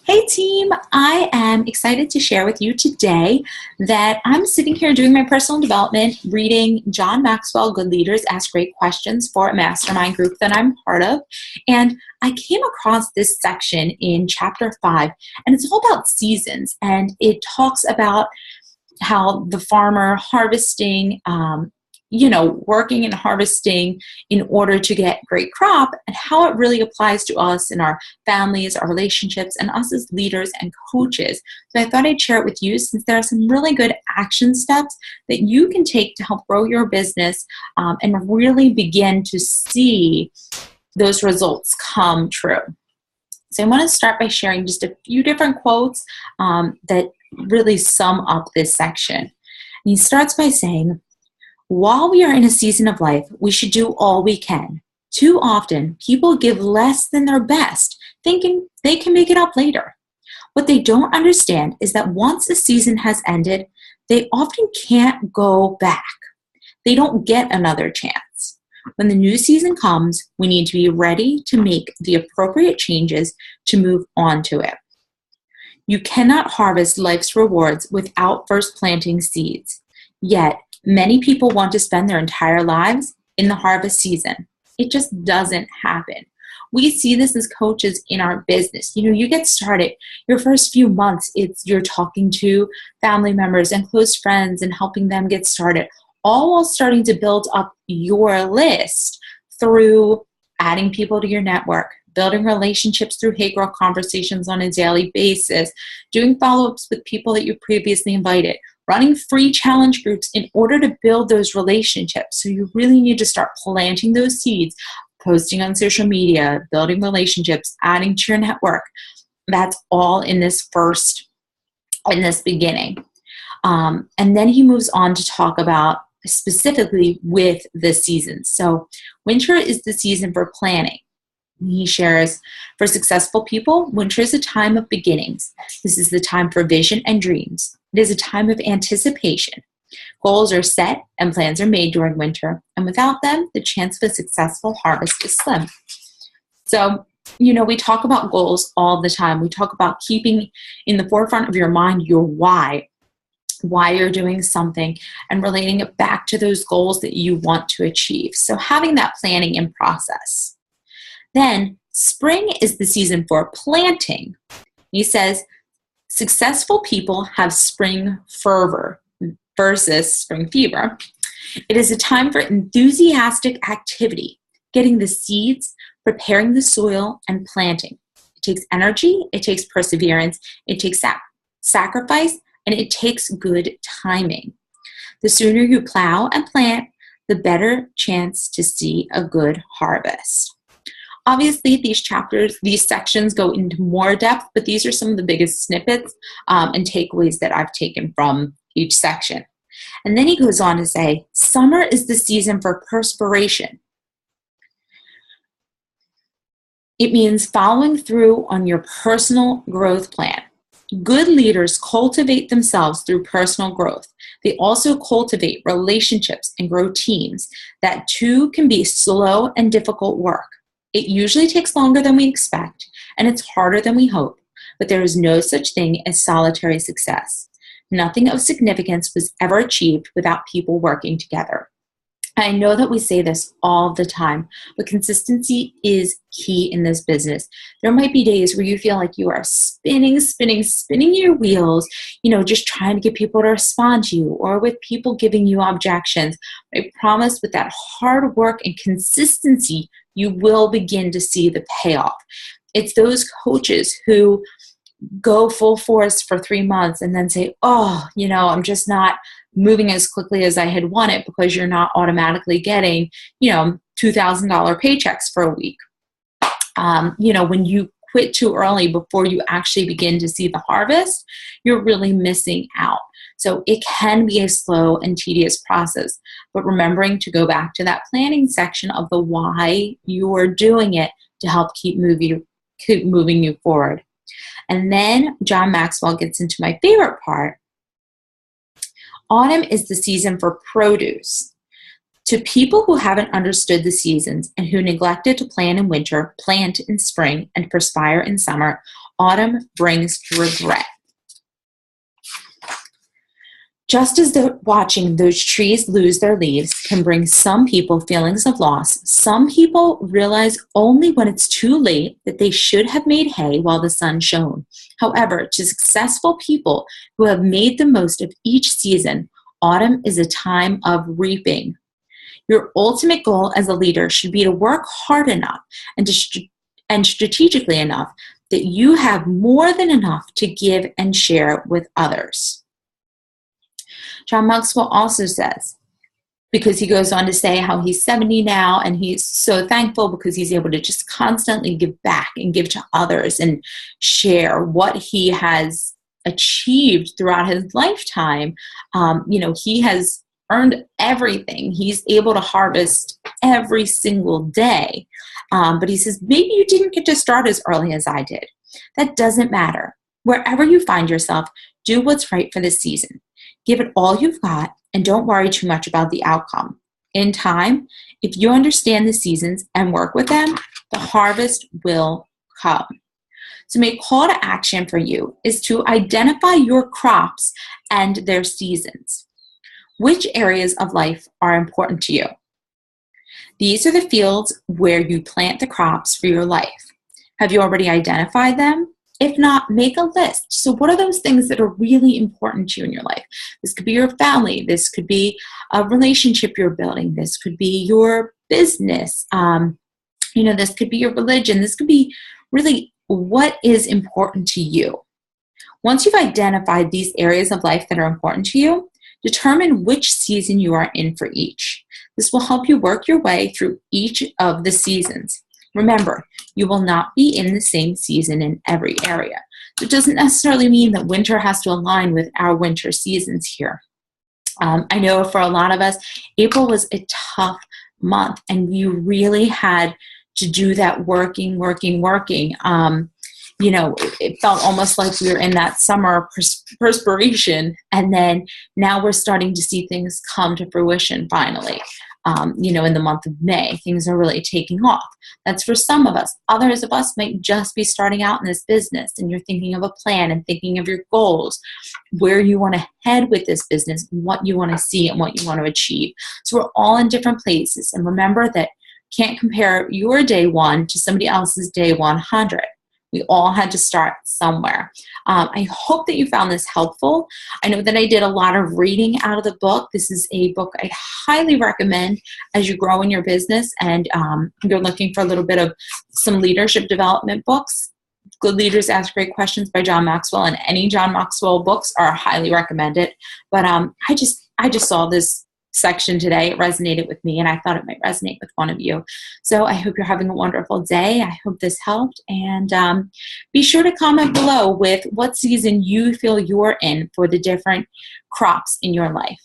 Hey team, I am excited to share with you today that I'm sitting here doing my personal development, reading John Maxwell, Good Leaders Ask Great Questions for a mastermind group that I'm part of. And I came across this section in chapter 5, and it's all about seasons. And it talks about how the farmer harvesting, working and harvesting in order to get great crop, and how it really applies to us in our families, our relationships, and us as leaders and coaches. So I thought I'd share it with you since there are some really good action steps that you can take to help grow your business and really begin to see those results come true. So I want to start by sharing just a few different quotes that really sum up this section. And he starts by saying, "While we are in a season of life, we should do all we can. Too often, people give less than their best, thinking they can make it up later. What they don't understand is that once a season has ended, they often can't go back. They don't get another chance. When the new season comes, we need to be ready to make the appropriate changes to move on to it. You cannot harvest life's rewards without first planting seeds. Yet, many people want to spend their entire lives in the harvest season. It just doesn't happen. We see this as coaches in our business. You get started, your first few months, you're talking to family members and close friends and helping them get started, all while starting to build up your list through adding people to your network, building relationships through Hey Girl conversations on a daily basis, doing follow-ups with people that you previously invited, running free challenge groups in order to build those relationships. So you really need to start planting those seeds, posting on social media, building relationships, adding to your network. That's all in this beginning. And then he moves on to talk about specifically with the seasons. So winter is the season for planning. He shares, for successful people, winter is a time of beginnings. This is the time for vision and dreams. It is a time of anticipation. Goals are set and plans are made during winter, and without them, the chance of a successful harvest is slim. So, we talk about goals all the time. We talk about keeping in the forefront of your mind your why you're doing something, and relating it back to those goals that you want to achieve. So having that planning in process. Then spring is the season for planting. He says, successful people have spring fervor versus spring fever. It is a time for enthusiastic activity, getting the seeds, preparing the soil, and planting. It takes energy, it takes perseverance, it takes sacrifice, and it takes good timing. The sooner you plow and plant, the better chance to see a good harvest. Obviously, these sections go into more depth, but these are some of the biggest snippets and takeaways that I've taken from each section. And then he goes on to say, summer is the season for perspiration. It means following through on your personal growth plan. Good leaders cultivate themselves through personal growth. They also cultivate relationships and grow teams. That too can be slow and difficult work. It usually takes longer than we expect, and it's harder than we hope, but there is no such thing as solitary success. Nothing of significance was ever achieved without people working together. I know that we say this all the time, but consistency is key in this business. There might be days where you feel like you are spinning your wheels, just trying to get people to respond to you, or with people giving you objections. I promise with that hard work and consistency, you will begin to see the payoff. It's those coaches who go full force for 3 months and then say, I'm just not moving as quickly as I had wanted, because you're not automatically getting, $2,000 paychecks for a week. When you quit too early before you actually begin to see the harvest, you're really missing out. So it can be a slow and tedious process, but remembering to go back to that planning section of the why you are doing it to help keep moving you forward. And then John Maxwell gets into my favorite part. Autumn is the season for produce. To people who haven't understood the seasons and who neglected to plan in winter, plant in spring, and perspire in summer, autumn brings regret. Just as watching those trees lose their leaves can bring some people feelings of loss, some people realize only when it's too late that they should have made hay while the sun shone. However, to successful people who have made the most of each season, autumn is a time of reaping. Your ultimate goal as a leader should be to work hard enough and strategically enough that you have more than enough to give and share with others. John Maxwell also says, because he goes on to say how he's 70 now and he's so thankful because he's able to just constantly give back and give to others and share what he has achieved throughout his lifetime. He has earned everything. He's able to harvest every single day. But he says, maybe you didn't get to start as early as I did. That doesn't matter. Wherever you find yourself, do what's right for the season. Give it all you've got and don't worry too much about the outcome. In time, if you understand the seasons and work with them, the harvest will come. So my call to action for you is to identify your crops and their seasons. Which areas of life are important to you? These are the fields where you plant the crops for your life. Have you already identified them? If not, make a list. So what are those things that are really important to you in your life? This could be your family. This could be a relationship you're building. This could be your business. This could be your religion. This could be really what is important to you. Once you've identified these areas of life that are important to you, determine which season you are in for each. This will help you work your way through each of the seasons. Remember, you will not be in the same season in every area. So it doesn't necessarily mean that winter has to align with our winter seasons here. I know for a lot of us, April was a tough month, and we really had to do that working. It felt almost like we were in that summer perspiration, and then now we're starting to see things come to fruition finally. In the month of May, things are really taking off. That's for some of us. Others of us might just be starting out in this business, and you're thinking of a plan and thinking of your goals, where you want to head with this business, what you want to see and what you want to achieve. So we're all in different places. And remember that you can't compare your day one to somebody else's day 100. We all had to start somewhere. I hope that you found this helpful. I know that I did a lot of reading out of the book. This is a book I highly recommend as you grow in your business and you're looking for a little bit of some leadership development books. Good Leaders Ask Great Questions by John Maxwell, and any John Maxwell books are highly recommended. But I just saw this section today. It resonated with me, and I thought it might resonate with one of you. So I hope you're having a wonderful day. I hope this helped, and be sure to comment below with what season you feel you're in for the different crops in your life.